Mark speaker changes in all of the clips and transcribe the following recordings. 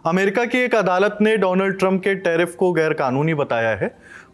Speaker 1: America की एक अदालत ने डोनाल्ड ट्रंप के टैरिफ को गैरकानूनी बताया है।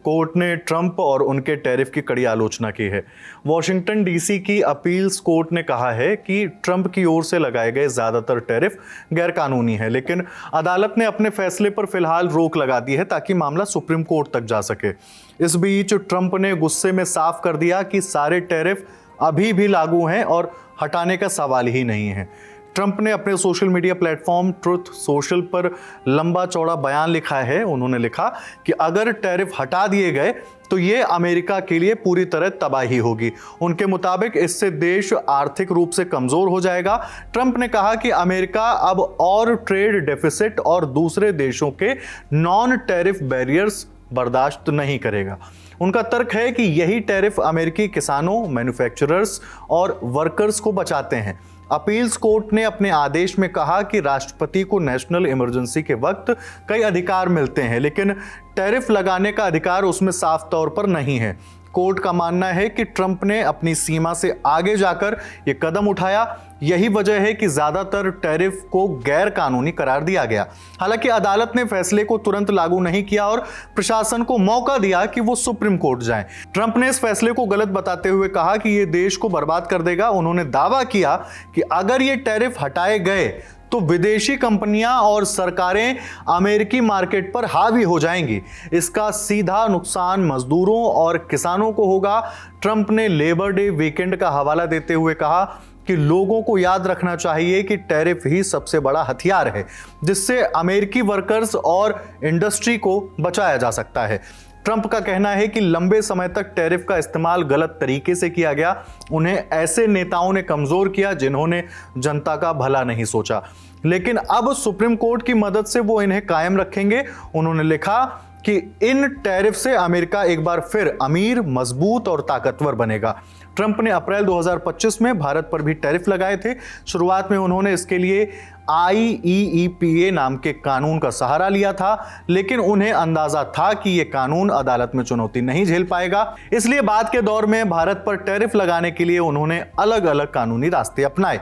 Speaker 1: कोर्ट ने ट्रंप और उनके टैरिफ की कड़ी आलोचना की है। वॉशिंगटन डीसी की अपील्स कोर्ट ने कहा है कि ट्रंप की ओर से लगाए गए ज्यादातर टैरिफ गैरकानूनी है, लेकिन अदालत ने अपने फैसले पर फिलहाल रोक लगा दी है ताकि मामला सुप्रीम कोर्ट तक जा सके। इस बीच ट्रंप ने गुस्से में साफ कर दिया कि सारे टैरिफ अभी भी लागू हैं और हटाने का सवाल ही नहीं है। ट्रंप ने अपने social media platform truth social पर लंबा चौड़ा बयान लिखा है। उन्होंने लिखा कि अगर टैरिफ हटा दिए गए तो ये अमेरिका के लिए पूरी तरह तबाही होगी। उनके मुताबिक इससे देश आर्थिक रूप से कमजोर हो जाएगा। ट्रंप ने कहा कि अमेरिका अब और ट्रेड डेफिसिट और दूसरे देशों के नॉन टैरिफ बैरियर्स बर्दाश्त नहीं करेगा। उनका तर्क है कि यही टैरिफ अमेरिकी किसानों, मैन्युफैक्चरर्स और वर्कर्स को बचाते हैं। अपील्स कोर्ट ने अपने आदेश में कहा कि राष्ट्रपति को नेशनल इमरजेंसी के वक्त कई अधिकार मिलते हैं, लेकिन टैरिफ लगाने का अधिकार उसमें साफ तौर पर नहीं है। कोर्ट का मानना है कि ट्रंप ने अपनी सीमा से आगे जाकर यह कदम उठाया। यही वजह है कि ज्यादातर टैरिफ को गैर कानूनी करार दिया गया। हालांकि अदालत ने फैसले को तुरंत लागू नहीं किया और प्रशासन को मौका दिया कि वो सुप्रीम कोर्ट जाएं। ट्रंप ने इस फैसले को गलत बताते हुए कहा कि यह देश को बर्बाद कर देगा। उन्होंने दावा किया कि अगर ये टैरिफ हटाए गए तो विदेशी कंपनियां और सरकारें अमेरिकी मार्केट पर हावी हो जाएंगी। इसका सीधा नुकसान मजदूरों और किसानों को होगा। ट्रंप ने लेबर डे वीकेंड का हवाला देते हुए कहा कि लोगों को याद रखना चाहिए कि टैरिफ ही सबसे बड़ा हथियार है जिससे अमेरिकी वर्कर्स और इंडस्ट्री को बचाया जा सकता है। ट्रंप का कहना है कि लंबे समय तक टैरिफ का इस्तेमाल गलत तरीके से किया गया। उन्हें ऐसे नेताओं ने कमजोर किया जिन्होंने जनता का भला नहीं सोचा, लेकिन अब सुप्रीम कोर्ट की मदद से वो इन्हें कायम रखेंगे। उन्होंने लिखा कि इन टैरिफ से अमेरिका एक बार फिर अमीर, मजबूत और ताकतवर बनेगा। ट्रंप ने अप्रैल 2025 में भारत पर भी टैरिफ लगाए थे। शुरुआत में उन्होंने इसके लिए IEEPA नाम के कानून का सहारा लिया था, लेकिन उन्हें अंदाजा था कि यह कानून अदालत में चुनौती नहीं झेल पाएगा। इसलिए बाद के दौर में भारत पर टैरिफ लगाने के लिए उन्होंने अलग अलग कानूनी रास्ते अपनाए।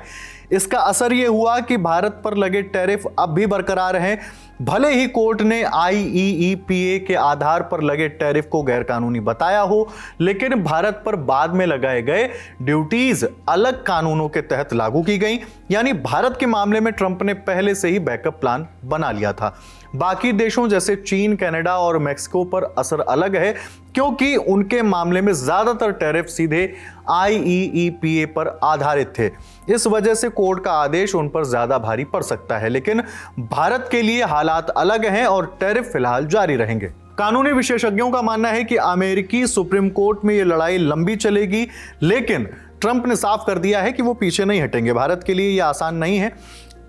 Speaker 1: इसका असर यह हुआ कि भारत पर लगे टैरिफ अब भी बरकरार हैं। भले ही कोर्ट ने IEEPA के आधार पर लगे टैरिफ को गैरकानूनी बताया हो, लेकिन भारत पर बाद में लगाए गए ड्यूटीज अलग कानूनों के तहत लागू की गई। यानी भारत के मामले में ट्रंप ने पहले से ही बैकअप प्लान बना लिया था। बाकी देशों जैसे चीन, कनाडा और मेक्सिको पर असर अलग है, क्योंकि उनके मामले में ज्यादातर टैरिफ सीधे IEEPA पर आधारित थे। इस वजह से कोर्ट का आदेश उन पर ज्यादा भारी पड़ सकता है, लेकिन भारत के लिए हालात अलग हैं और टैरिफ फिलहाल जारी रहेंगे। कानूनी विशेषज्ञों का मानना है कि अमेरिकी सुप्रीम कोर्ट में यह लड़ाई लंबी चलेगी, लेकिन ट्रंप ने साफ कर दिया है कि वो पीछे नहीं हटेंगे। भारत के लिए यह आसान नहीं है।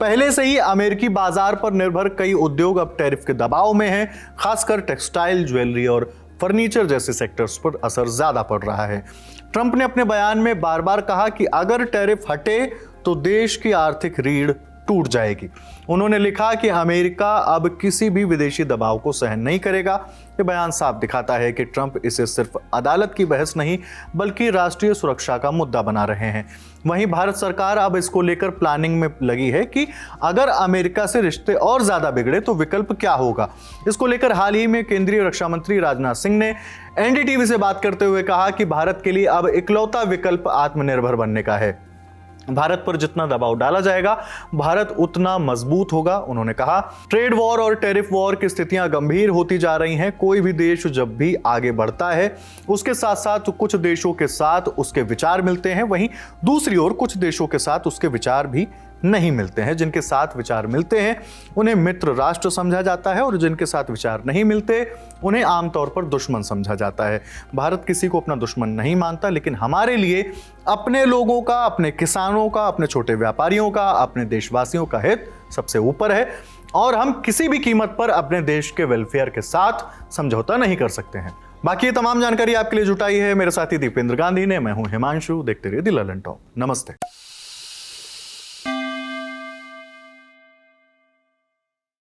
Speaker 1: पहले से ही अमेरिकी बाजार पर निर्भर कई उद्योग अब टैरिफ के दबाव में हैं। खासकर टेक्सटाइल, ज्वेलरी और फर्नीचर जैसे सेक्टर्स पर असर ज्यादा पड़ रहा है। ट्रंप ने अपने बयान में बार बार कहा कि अगर टैरिफ हटे तो देश की आर्थिक रीढ़ टूट जाएगी। उन्होंने लिखा कि अमेरिका अब किसी भी विदेशी दबाव को सहन नहीं करेगा। यह बयान साफ दिखाता है कि ट्रंप इसे सिर्फ अदालत की बहस नहीं बल्कि राष्ट्रीय सुरक्षा का मुद्दा बना रहे हैं। वहीं भारत सरकार अब इसको लेकर प्लानिंग में लगी है कि अगर अमेरिका से रिश्ते और ज्यादा बिगड़े तो विकल्प क्या होगा। इसको लेकर हाल ही में केंद्रीय रक्षा मंत्री राजनाथ सिंह ने NDTV से बात करते हुए कहा कि भारत के लिए अब इकलौता विकल्प आत्मनिर्भर बनने का है। भारत पर जितना दबाव डाला जाएगा, भारत उतना मजबूत होगा। उन्होंने कहा, ट्रेड वॉर और टैरिफ वॉर की स्थितियां गंभीर होती जा रही हैं। कोई भी देश जब भी आगे बढ़ता है, उसके साथ साथ कुछ देशों के साथ उसके विचार मिलते हैं, वहीं दूसरी ओर कुछ देशों के साथ उसके विचार भी नहीं मिलते हैं। जिनके साथ विचार मिलते हैं उन्हें मित्र राष्ट्र समझा जाता है और जिनके साथ विचार नहीं मिलते उन्हें आमतौर पर दुश्मन समझा जाता है। भारत किसी को अपना दुश्मन नहीं मानता, लेकिन हमारे लिए अपने लोगों का, अपने किसानों का, अपने छोटे व्यापारियों का, अपने देशवासियों का हित सबसे ऊपर है और हम किसी भी कीमत पर अपने देश के वेलफेयर के साथ समझौता नहीं कर सकते हैं। बाकी ये तमाम जानकारी आपके लिए जुटाई है मेरे साथी दीपेंद्र गांधी ने। मैं हूं हिमांशु। देखते रहिए द ललन टॉक। नमस्ते।